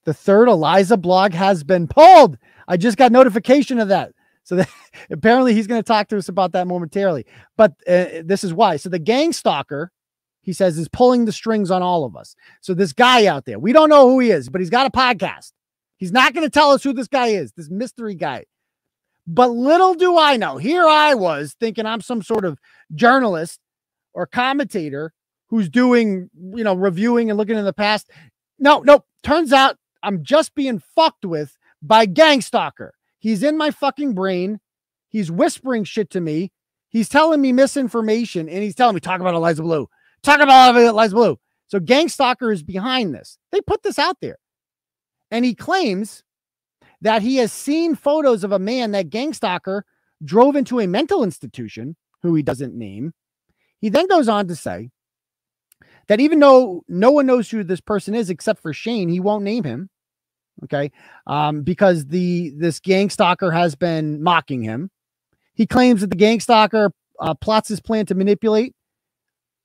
The third Eliza blog has been pulled. I just got notification of that. So apparently he's going to talk to us about that momentarily. But this is why. So the Gangstalker, he says, is pulling the strings on all of us. So this guy out there, we don't know who he is, but he's got a podcast. He's not going to tell us who this guy is, this mystery guy. But little do I know, here I was thinking I'm some sort of journalist or commentator who's doing, you know, reviewing and looking in the past. No, turns out I'm just being fucked with by Gangstalker. He's in my fucking brain. He's whispering shit to me. He's telling me misinformation, and he's telling me, talk about Eliza Bleu. Talk about Eliza Bleu. So Gangstalker is behind this. They put this out there. And he claims that he has seen photos of a man that Gangstalker drove into a mental institution, who he doesn't name. He then goes on to say that even though no one knows who this person is except for Shane, he won't name him. Okay. Because this Gangstalker has been mocking him. He claims that the Gangstalker plots his plan to manipulate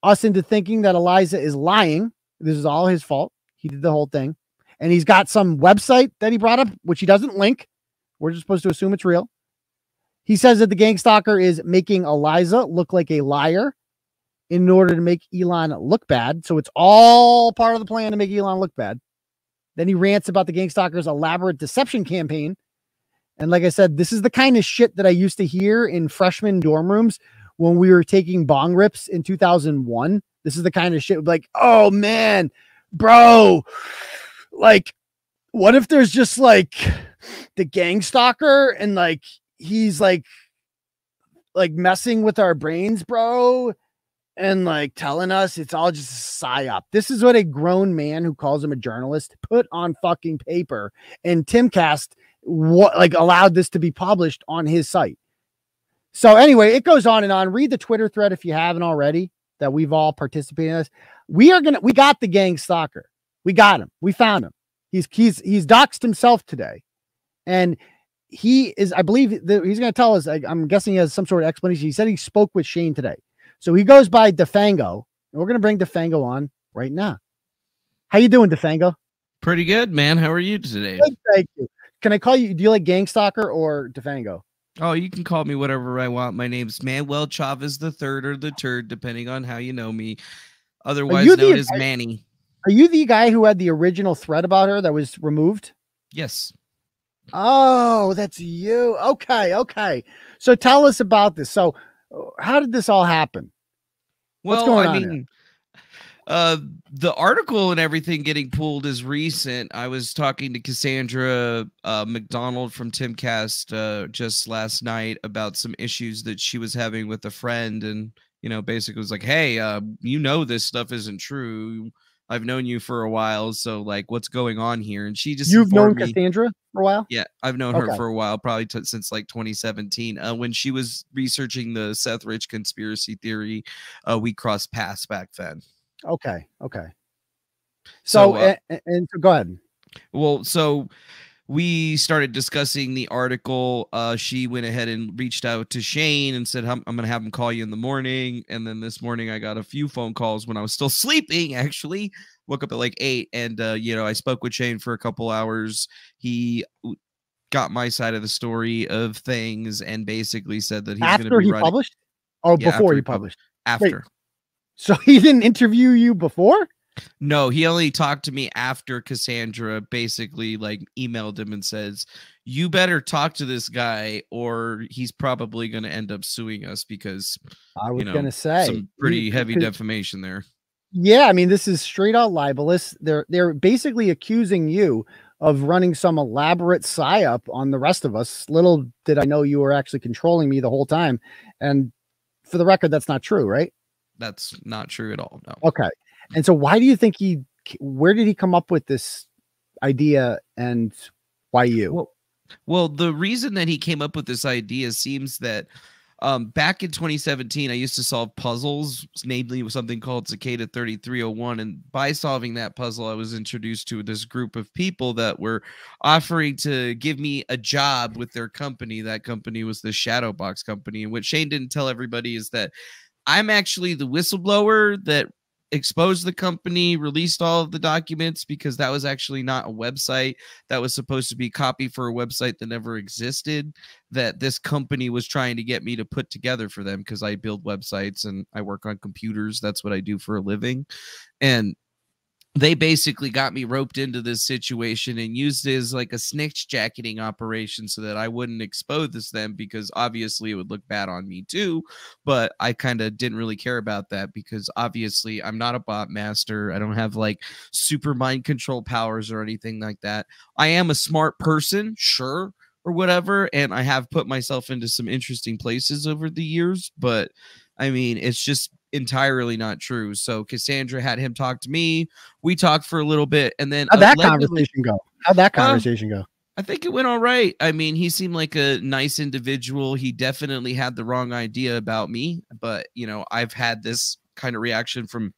us into thinking that Eliza is lying. This is all his fault. He did the whole thing. And he's got some website that he brought up, which he doesn't link. We're just supposed to assume it's real. He says that the Gangstalker is making Eliza look like a liar in order to make Elon look bad. So it's all part of the plan to make Elon look bad. Then he rants about the Gangstalker's elaborate deception campaign. And like I said, this is the kind of shit that I used to hear in freshman dorm rooms when we were taking bong rips in 2001. This is the kind of shit like, oh man, bro, like, what if there's just like the Gangstalker and like he's like messing with our brains, bro, and like telling us it's all just a psyop. This is what a grown man who calls him a journalist put on fucking paper, and Timcast allowed this to be published on his site. So anyway, it goes on and on. Read the Twitter thread if you haven't already, that we've all participated in this. We got the Gangstalker. We got him. We found him. He's doxed himself today. And he is, I believe that he's going to tell us, I'm guessing he has some sort of explanation. He said he spoke with Shane today. So he goes by Defango, and we're going to bring Defango on right now. How you doing, Defango? Pretty good, man. How are you today? Good, thank you. Can I call you, do you like Gangstalker or Defango? Oh, you can call me whatever I want. My name's 𝗵𝗄𝗃𝗧𝗂𝗏 III or the Turd, depending on how you know me. Otherwise known as Manny. Are you the guy who had the original thread about her that was removed? Yes. Oh, that's you. Okay, okay. So tell us about this. So how did this all happen? Well, I mean, the article and everything getting pulled is recent. I was talking to Cassandra McDonald from Timcast just last night about some issues that she was having with a friend, and you know, basically was like, hey, you know, this stuff isn't true. I've known you for a while, so like, what's going on here? And she just, you've known Cassandra for a while? Yeah, I've known her for a while, probably since like 2017. When she was researching the Seth Rich conspiracy theory, we crossed paths back then. Okay, okay. So and so go ahead. Well, so we started discussing the article. She went ahead and reached out to Shane and said, I'm going to have him call you in the morning. And then this morning I got a few phone calls when I was still sleeping, actually. Woke up at like 8. And, you know, I spoke with Shane for a couple hours. He got my side of the story of things and basically said that he's going to be after he published? Oh, yeah, before he published. After. Wait, so he didn't interview you before? No, he only talked to me after Cassandra basically like emailed him and says, you better talk to this guy or he's probably going to end up suing us, because I was going to say some pretty heavy defamation there. Yeah, I mean, this is straight out libelous. They're basically accusing you of running some elaborate psyop on the rest of us. Little did I know you were actually controlling me the whole time. And for the record, that's not true, right? That's not true at all. No. Okay. And so why do you think where did he come up with this idea, and why you? Well, the reason that he came up with this idea seems that back in 2017, I used to solve puzzles, namely with something called Cicada 3301. And by solving that puzzle, I was introduced to this group of people that were offering to give me a job with their company. That company was the Shadow Box company. And what Shane didn't tell everybody is that I'm actually the whistleblower that exposed the company, released all of the documents, because that was actually not a website. That was supposed to be copy for a website that never existed, that this company was trying to get me to put together for them, because I build websites and I work on computers. That's what I do for a living. And they basically got me roped into this situation and used it as like a snitch jacketing operation so that I wouldn't expose them, because obviously it would look bad on me too. But I kind of didn't really care about that, because obviously I'm not a bot master. I don't have like super mind control powers or anything like that. I am a smart person, sure, or whatever, and I have put myself into some interesting places over the years, but I mean, it's just entirely not true. So Cassandra had him talk to me. We talked for a little bit, and then how'd that conversation go? How'd that conversation go? I think it went all right. I mean, he seemed like a nice individual. He definitely had the wrong idea about me, but you know, I've had this kind of reaction from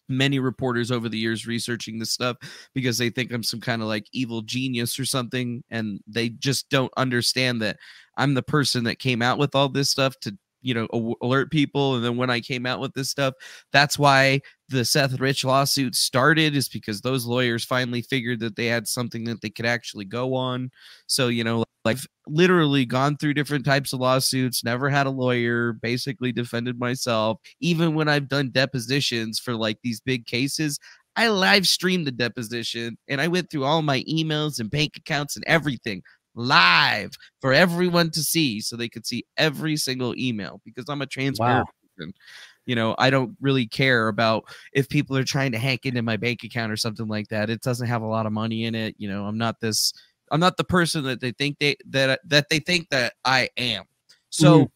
many reporters over the years researching this stuff, because they think I'm some kind of like evil genius or something, and they just don't understand that I'm the person that came out with all this stuff to, you know, alert people. And then when I came out with this stuff, that's why the Seth Rich lawsuit started, is because those lawyers finally figured that they had something that they could actually go on. So, you know, like literally gone through different types of lawsuits, never had a lawyer, basically defended myself. Even when I've done depositions for like these big cases, I live streamed the deposition and I went through all my emails and bank accounts and everything live for everyone to see, so they could see every single email, because I'm a transparent person. You know, I don't really care about if people are trying to hack into my bank account or something like that. It doesn't have a lot of money in it. You know, I'm not the person that they think that I am. So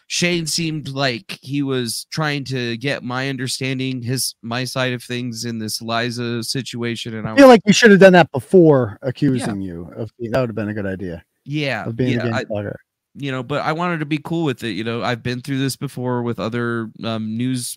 Shane seemed like he was trying to get my understanding, my side of things in this Eliza situation. And I feel like you should have done that before accusing you of, that would have been a good idea. Yeah. Of being a Gangstalker. You know, but I wanted to be cool with it. You know, I've been through this before with other news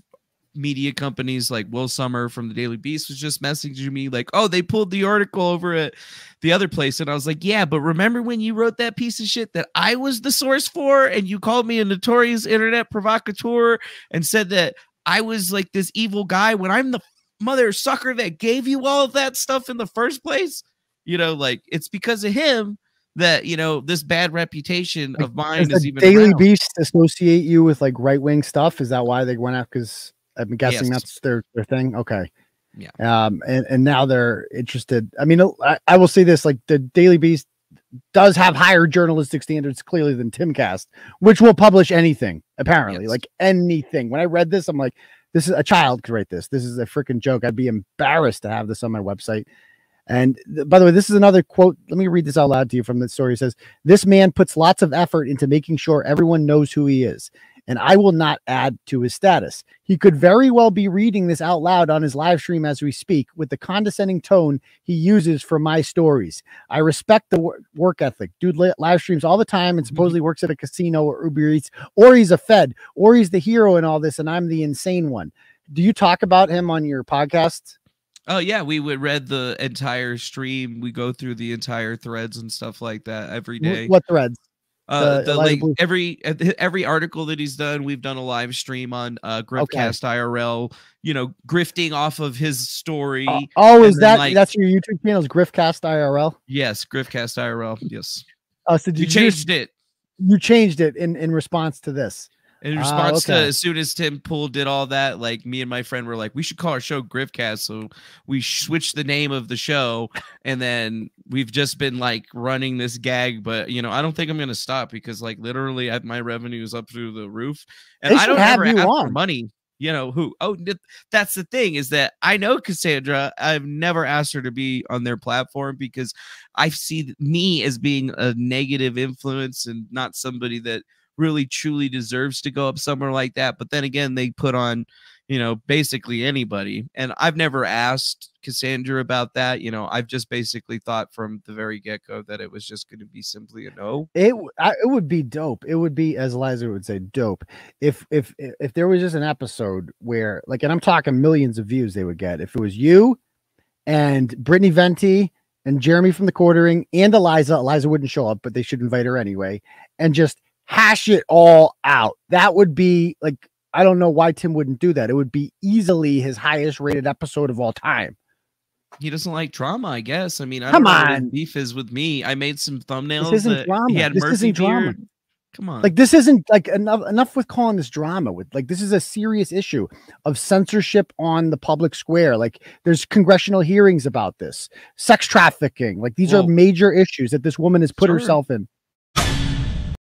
media companies. Like Will Summer from the Daily Beast was just messaging me like, oh, they pulled the article over at the other place. And I was like, yeah, but remember when you wrote that piece of shit that I was the source for, and you called me a notorious internet provocateur and said that I was like this evil guy, when I'm the mother sucker that gave you all of that stuff in the first place? You know, like, it's because of him that, you know, this bad reputation of mine is even Daily around. Beast associate you with like right-wing stuff? Is that why they went out? Because I'm guessing that's their thing. Okay. Yeah. And now they're interested. I mean, I will say this, like the Daily Beast does have higher journalistic standards clearly than Timcast, which will publish anything, apparently, like anything. When I read this, I'm like, this is a child could write this. This is a freaking joke. I'd be embarrassed to have this on my website. And by the way, this is another quote. Let me read this out loud to you from the story. It says, "This man puts lots of effort into making sure everyone knows who he is, and I will not add to his status. He could very well be reading this out loud on his live stream as we speak, with the condescending tone he uses for my stories. I respect the work ethic. Dude live streams all the time and supposedly works at a casino or Uber Eats, or he's a Fed, or he's the hero in all this, and I'm the insane one." Do you talk about him on your podcast? Oh yeah, we would read the entire stream. We go through the entire threads and stuff like that every day. What threads? Like every article that he's done, we've done a live stream on Griffcast IRL, you know, grifting off of his story. Is that that's your YouTube channel, is Griffcast IRL? Yes, Griffcast IRL. Yes. Oh, so you changed it. You changed it in response to this. In response to, as soon as Tim Pool did all that, like me and my friend were like, we should call our show Griffcast. So we switched the name of the show, and then we've just been like running this gag. But you know, I don't think I'm gonna stop, because like literally my revenue is up through the roof, and I don't ever ask for money. You know who? Oh, that's the thing, is that I know Cassandra. I've never asked her to be on their platform, because I see me as being a negative influence and not somebody that really truly deserves to go up somewhere like that. But then again, they put on, you know, basically anybody. And I've never asked Cassandra about that. You know, I've just basically thought from the very get-go that it was just going to be simply a no. It would be dope. It would be, as Eliza would say, dope. If there was just an episode where, like, and I'm talking millions of views they would get, if it was you and Brittany Venti and Jeremy from the Quartering and Eliza wouldn't show up, but they should invite her anyway, and just hash it all out. That would be like I don't know why Tim wouldn't do that. It would be easily his highest rated episode of all time. He doesn't like drama, I guess. I mean, I Come don't know on. what his beef is with me. I made some thumbnails. This isn't drama. He had this Murphy isn't drama. beard. Come on. Like, this isn't like enough with calling this drama. With like, this is a serious issue of censorship on the public square. Like, there's congressional hearings about this, sex trafficking. Like, these are major issues that this woman has put herself in.